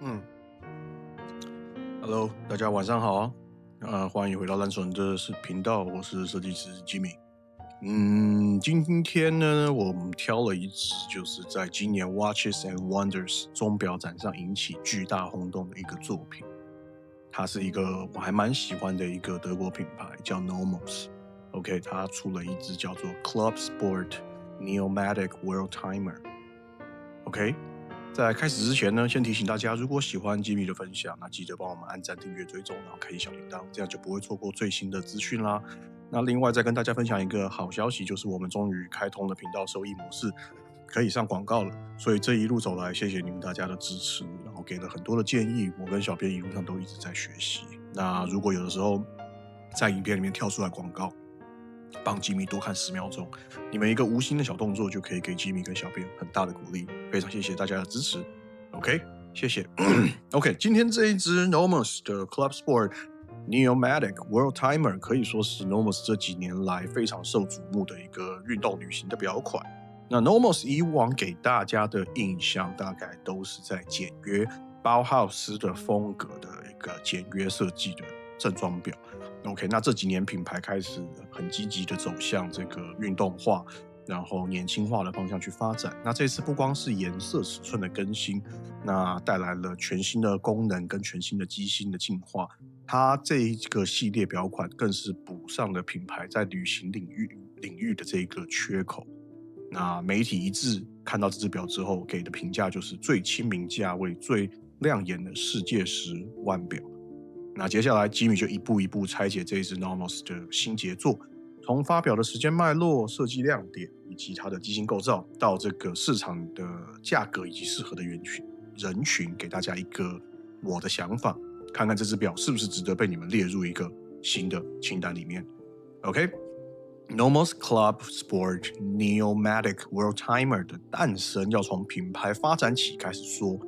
嗯，Hello，大家晚上好啊，欢迎回到烂纯的频道，我是设计师 Jimmy。今天呢，我们挑了一支就是在今年 Watches and Wonders 钟表展上引起巨大轰动的一个作品。它是一个我还蛮喜欢的一个德国品牌，叫 Nomos。OK， 它出了一支叫做 Club Sport Neomatic World Timer。OK，在开始之前呢，先提醒大家，如果喜欢吉米的分享，那记得帮我们按赞、订阅、追踪，然后开启小铃铛，这样就不会错过最新的资讯啦。那另外再跟大家分享一个好消息，就是我们终于开通了频道收益模式，可以上广告了。所以这一路走来，谢谢你们大家的支持，然后给了很多的建议，我跟小编一路上都一直在学习。那如果有的时候在影片里面跳出来广告，帮吉米多看10秒钟，你们一个无心的小动作就可以给吉米跟小编很大的鼓励，非常谢谢大家的支持。OK， 谢谢。OK， 今天这一支 Nomos 的 Club Sport Neomatic World Timer 可以说是 Nomos 这几年来非常受瞩目的一个运动旅行的表款。那 Nomos 以往给大家的印象大概都是在简约包浩斯的风格的一个简约设计的正装表。OK， 那这几年品牌开始很积极的走向这个运动化，然后年轻化的方向去发展。那这次不光是颜色尺寸的更新，那带来了全新的功能跟全新的机芯的进化。它这一个系列表款更是补上了品牌在旅行领域的这个缺口。那媒体一致看到这只表之后给的评价就是最亲民价位、最亮眼的世界时腕表。那接下来吉米就一步一步拆解这一支 Nomos 的新杰作，从发表的时间脉络、设计亮点以及它的机芯构造，到这个市场的价格以及适合的人群，给大家一个我的想法，看看这只表是不是值得被你们列入一个新的清单里面。OK，Nomos Club Sport Neomatic World Timer 的诞生要从品牌发展起开始说。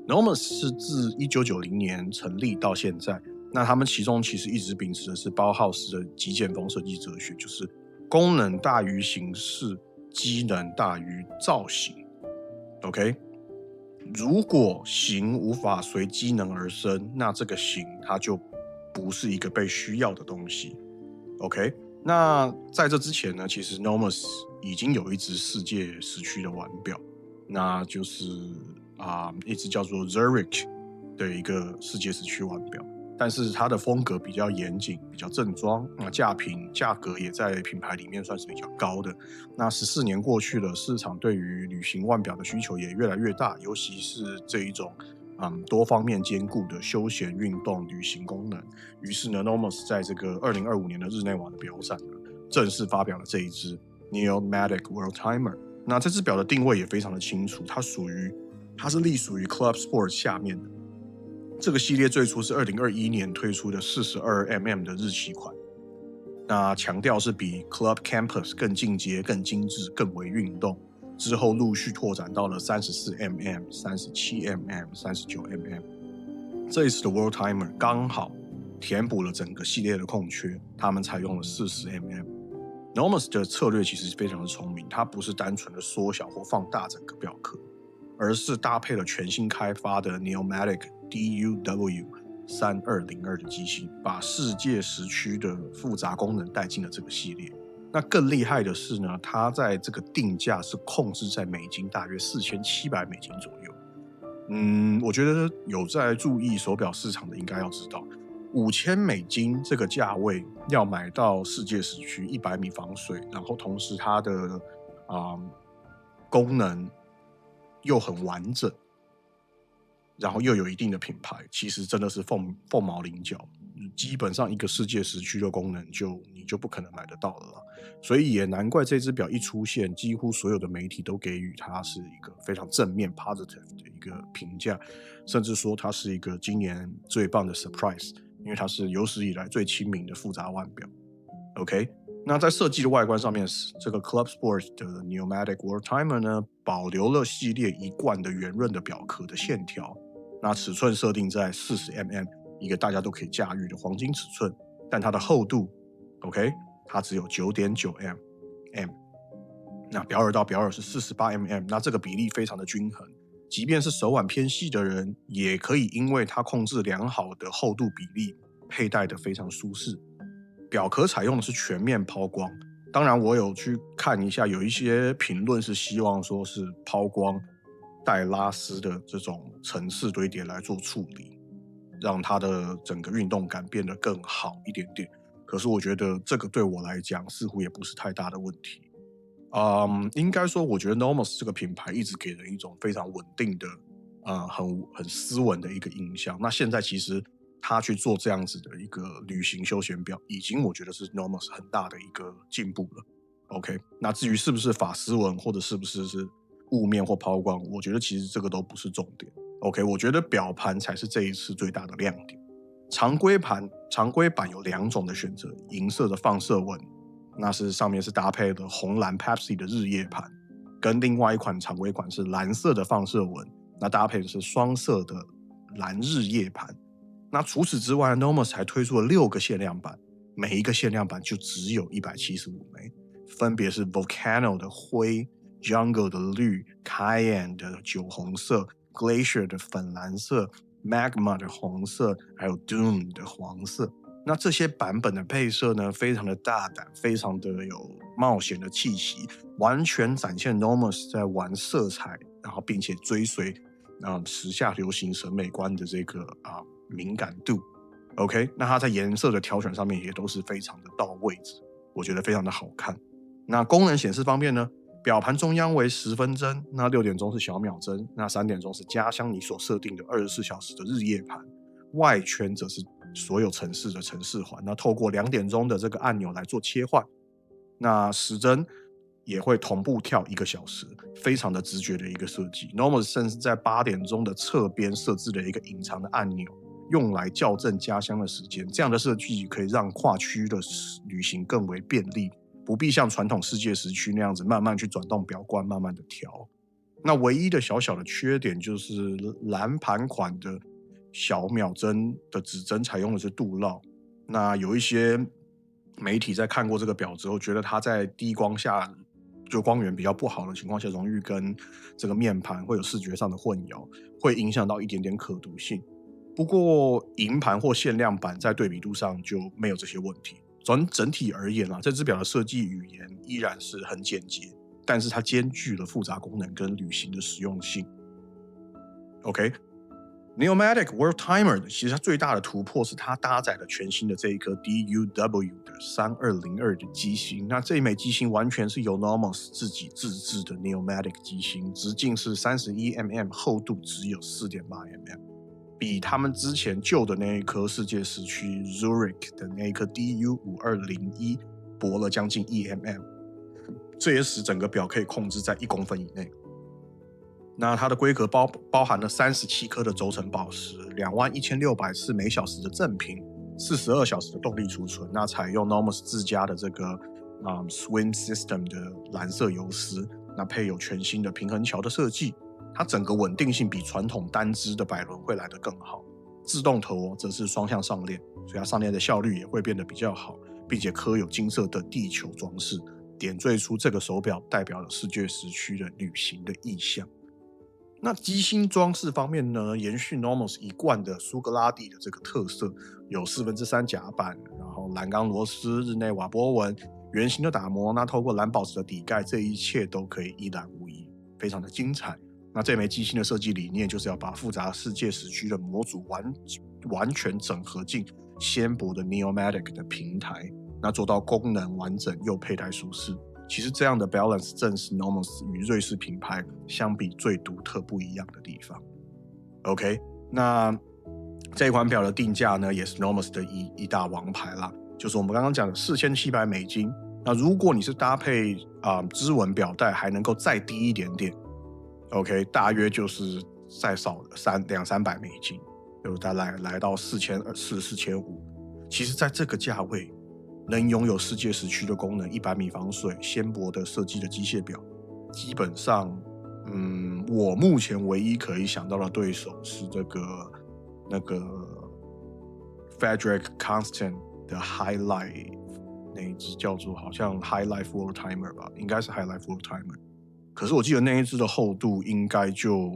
Nomos 是自1990年成立到现在，那他们其中其实一直秉持的是包浩斯的极简风设计哲学，就是功能大于形式，机能大于造型。OK， 如果形无法随机能而生，那这个形它就不是一个被需要的东西。OK， 那在这之前呢，其实 Nomos 已经有一只世界时区的腕表，那就是一只叫做 Zurich 的一个世界时区腕表，但是它的风格比较严谨，比较正装，价格也在品牌里面算是比较高的。那14年过去了，市场对于旅行腕表的需求也越来越大，尤其是这一种多方面兼顾的休闲运动旅行功能。于是呢 Nomos 在这个2025年的日内瓦的表展呢，正式发表了这一支 Neomatic World Timer。那这只表的定位也非常的清楚，它是隶属于 Club Sport 下面的。这个系列最初是2021年推出的 42mm 的日期款，那强调是比 Club Campus 更进阶、更精致、更为运动。之后陆续拓展到了 34mm、37mm、39mm。这一次的 World Timer 刚好填补了整个系列的空缺，他们采用了 40mm。Nomos 的策略其实非常的聪明，它不是单纯的缩小或放大整个表壳，而是搭配了全新开发的 Neomatic DUW 3202的机芯，把世界时区的复杂功能带进了这个系列。那更厉害的是呢，它在这个定价是控制在美金大约$4700左右。我觉得有在注意手表市场的应该要知道，$5000这个价位要买到世界时区100米防水，然后同时它的功能又很完整，然后又有一定的品牌，其实真的是凤毛麟角。基本上一个世界时区的功能你就不可能买得到了啦。所以也难怪这只表一出现，几乎所有的媒体都给予它是一个非常正面 positive 的一个评价，甚至说它是一个今年最棒的 surprise， 因为它是有史以来最亲民的复杂腕表。OK， 那在设计的外观上面，这个 Club Sport 的 Neomatic World Timer 呢，保留了系列一贯的圆润的表壳的线条，那尺寸设定在 40mm， 一个大家都可以驾驭的黄金尺寸，但它的厚度 OK， 它只有 9.9mm， 那表耳到表耳是 48mm， 那这个比例非常的均衡，即便是手腕偏细的人，也可以因为它控制良好的厚度比例，佩戴的非常舒适。表壳采用的是全面抛光，当然我有去看一下，有一些评论是希望说是抛光带拉丝的这种层次堆叠来做处理，让它的整个运动感变得更好一点点。可是我觉得这个对我来讲似乎也不是太大的问题。应该说我觉得 Nomos 这个品牌一直给人一种非常稳定的很斯文的一个印象。那现在其实他去做这样子的一个旅行休闲表，已经我觉得是 Nomos 很大的一个进步了。OK， 那至于是不是法斯文或者是不是雾面或抛光，我觉得其实这个都不是重点。OK， 我觉得表盘才是这一次最大的亮点。常规版有2种的选择，银色的放射纹，那是上面是搭配了红蓝 Pepsi 的日夜盘，跟另外一款常规款是蓝色的放射纹，那搭配的是双色的蓝日夜盘。那除此之外 Nomos 还推出了6个限量版，每一个限量版就只有175枚，分别是 Volcano 的灰、Jungle 的绿、Cayenne 的酒红色、Glacier 的粉蓝色、Magma 的红色，还有 Doom 的黄色。那这些版本的配色呢，非常的大胆，非常的有冒险的气息，完全展现 Nomos 在玩色彩，然后并且追随时下流行审美观的这个敏感度。OK， 那它在颜色的挑选上面也都是非常的到位置，我觉得非常的好看。那功能显示方面呢，表盘中央为10分针，那6点钟是小秒针，那3点钟是家乡你所设定的24小时的日夜盘，外圈则是所有城市的城市环，那透过2点钟的这个按钮来做切换，那时针也会同步跳1个小时，非常的直觉的一个设计。Nomos 甚至在8点钟的侧边设置了一个隐藏的按钮，用来校正家乡的时间。这样的设计可以让跨区的旅行更为便利，不必像传统世界时区那样子慢慢去转动表冠，慢慢的调。那唯一的小小的缺点就是蓝盘款的小秒针的指针采用的是镀铬，那有一些媒体在看过这个表之后，觉得它在低光下，就光源比较不好的情况下，容易跟这个面盘会有视觉上的混淆，会影响到一点点可读性。不过银盘或限量版在对比度上就没有这些问题。整体而言这只表的设计语言依然是很简洁，但是它兼具了复杂功能跟旅行的实用性。OK，Neomatic World Timer 其实它最大的突破是它搭载了全新的这一颗 DUW 的3202的机芯。那这一枚机芯完全是由 Nomos 自己自制的 Neomatic 机芯，直径是 31mm， 厚度只有 4.8mm， 比他们之前旧的那一颗世界时区 Zurich 的那一颗 DU5201 薄了将近 1mm， 这也使整个表可以控制在1公分以内。那它的规格包含了37颗的轴承宝石，21600次每小时的振频，42小时的动力储存。那采用 Nomos 自家的这个Swim System 的蓝色游丝，那配有全新的平衡桥的设计，它整个稳定性比传统单支的摆轮会来得更好。自动头则是双向上链，所以它上链的效率也会变得比较好，并且刻有金色的地球装饰，点缀出这个手表代表了世界时区的旅行的意象。那机芯装饰方面呢，延续 Nomos 一贯的苏格拉底的这个特色，有3/4甲板，然后蓝钢螺丝、日内瓦波纹、圆形的打磨，那透过蓝宝石的底盖，这一切都可以一览无遗，非常的精彩。那这枚机芯的设计理念就是要把复杂世界时区的模组完全整合进纤薄的 Neomatic 的平台，那做到功能完整又佩戴舒适。其实这样的 balance 正是 Nomos 与瑞士品牌相比最独特不一样的地方。OK， 那这款表的定价呢，也是 Nomos 的一大王牌啦，就是我们刚刚讲的$4700。那如果你是搭配织纹表带，还能够再低一点点 ，OK， 大约就是再少$200-300，就大概来到4400-4500。其实在这个价位能拥有世界时区的功能，100米防水、纤薄的设计的机械表，基本上，我目前唯一可以想到的对手是那个 Frederick Constant 的 High Life， 那一只叫做好像 High Life World Timer 吧，应该是 High Life World Timer。可是我记得那一只的厚度应该就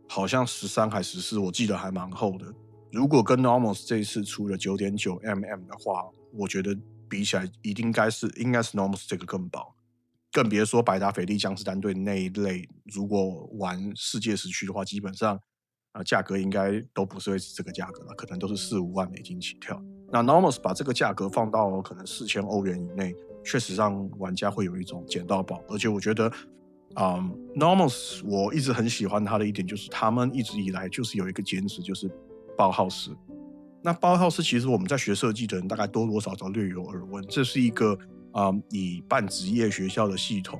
好像13还14，我记得还蛮厚的。如果跟 Normos 这一次出了 9.9mm 的话，我觉得比起来应该是 Normos 这个更薄。更别说百达翡丽江诗丹顿那一类，如果玩世界时区的话，基本上价格应该都不是会是这个价格了，可能都是4、5万美金起跳。那 Normos 把这个价格放到可能4000欧元以内，确实让玩家会有一种捡到宝。而且我觉得Normos 我一直很喜欢它的一点就是他们一直以来就是有一个坚持，就是包浩斯。那包浩斯其实我们在学设计的人大概多多少少略有耳闻，这是一个以半职业学校的系统，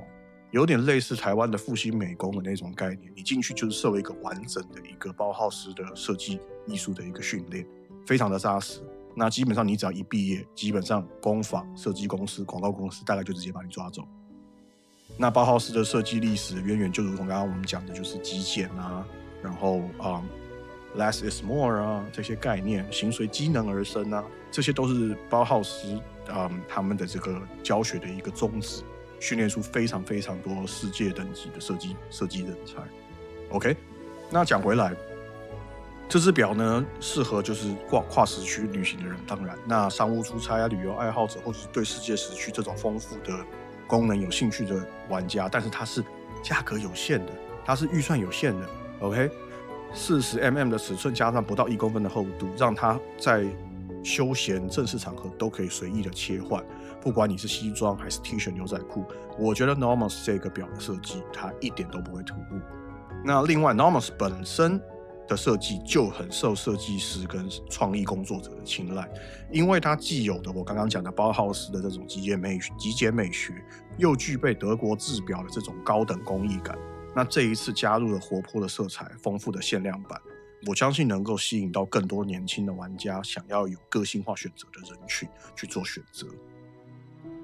有点类似台湾的复兴美工的那种概念。你进去就是受一个完整的一个包浩斯的设计艺术的一个训练，非常的扎实。那基本上你只要一毕业，基本上工坊、设计公司、广告公司大概就直接把你抓走。那包浩斯的设计历史渊源就如同刚刚我们讲的，就是极简啊，然后less is more 啊，这些概念，形随机能而生啊，这些都是包浩斯他们的这个教学的一个宗旨，训练出非常非常多世界等级的设计人才。OK， 那讲回来，这只表呢，适合就是跨时区旅行的人，当然，那商务出差啊、旅游爱好者，或者是对世界时区这种丰富的功能有兴趣的玩家，但是它是价格有限的，它是预算有限的。OK， 40mm 的尺寸加上不到1公分的厚度，让它在休闲正式场合都可以随意的切换，不管你是西装还是 T 恤牛仔裤，我觉得 Normos 这个表的设计它一点都不会突兀。那另外 Normos 本身的设计就很受设计师跟创意工作者的青睐，因为它既有的我刚刚讲的包浩斯的这种极简美学，又具备德国制表的这种高等工艺感。那这一次加入了活泼的色彩、丰富的限量版，我相信能够吸引到更多年轻的玩家，想要有个性化选择的人群去做选择。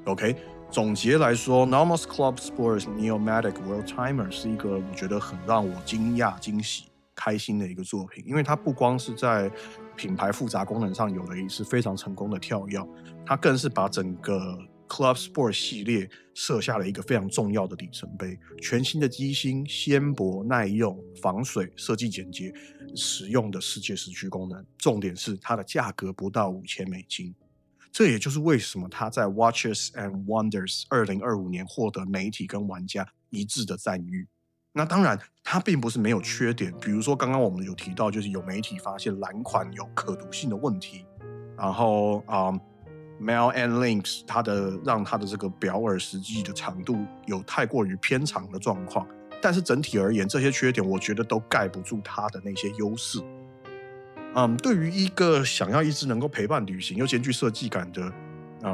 OK， 总结来说 ，Normos Club Sports Neomatic World Timer 是一个我觉得很让我惊讶、惊喜、开心的一个作品，因为它不光是在品牌复杂功能上有了一次非常成功的跳跃，它更是把整个 Club Sport 系列设下了一个非常重要的里程碑。全新的机芯、纤薄、耐用、防水、设计简洁、实用的世界时区功能，重点是它的价格不到5000美金。这也就是为什么它在 Watches and Wonders 2025年获得媒体跟玩家一致的赞誉。那当然，它并不是没有缺点，比如说刚刚我们有提到，就是有媒体发现蓝款有可读性的问题，然后Mel and Links 让它的这个表耳实际的长度有太过于偏长的状况，但是整体而言，这些缺点我觉得都盖不住它的那些优势。对于一个想要一直能够陪伴旅行又兼具设计感的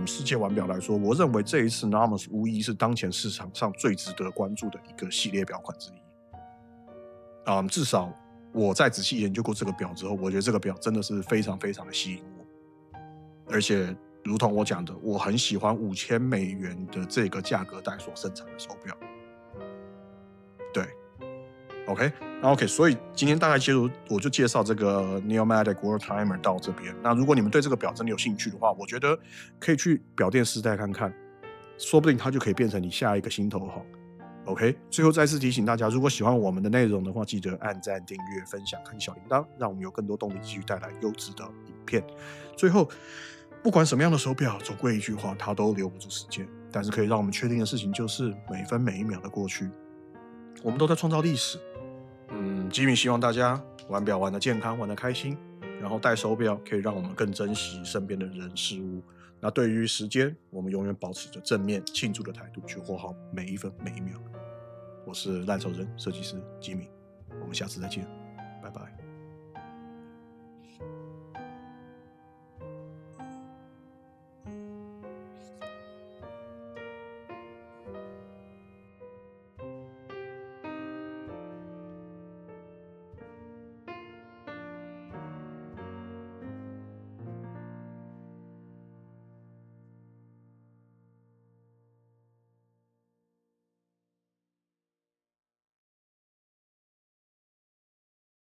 世界腕表来说，我认为这一次 Normos 无疑是当前市场上最值得关注的一个系列表款之一。至少我在仔细研究过这个表之后，我觉得这个表真的是非常非常的吸引我，而且如同我讲的，我很喜欢5000美元的这个价格带所生产的手表。对。OK， 所以今天大概我就介绍这个 Neomatic World Timer 到这边。那如果你们对这个表真的有兴趣的话，我觉得可以去表店试戴看看，说不定它就可以变成你下一个心头好。OK， 最后再次提醒大家，如果喜欢我们的内容的话，记得按赞、订阅、分享、开小铃铛，让我们有更多动力继续带来优质的影片。最后，不管什么样的手表，总归一句话，它都留不住时间。但是可以让我们确定的事情就是，每分每一秒的过去，我们都在创造历史。Jimmy 希望大家玩表玩得健康，玩得开心，然后戴手表可以让我们更珍惜身边的人事物。那对于时间，我们永远保持着正面庆祝的态度去活好每一分每一秒。我是烂熟人设计师 Jimmy，我们下次再见。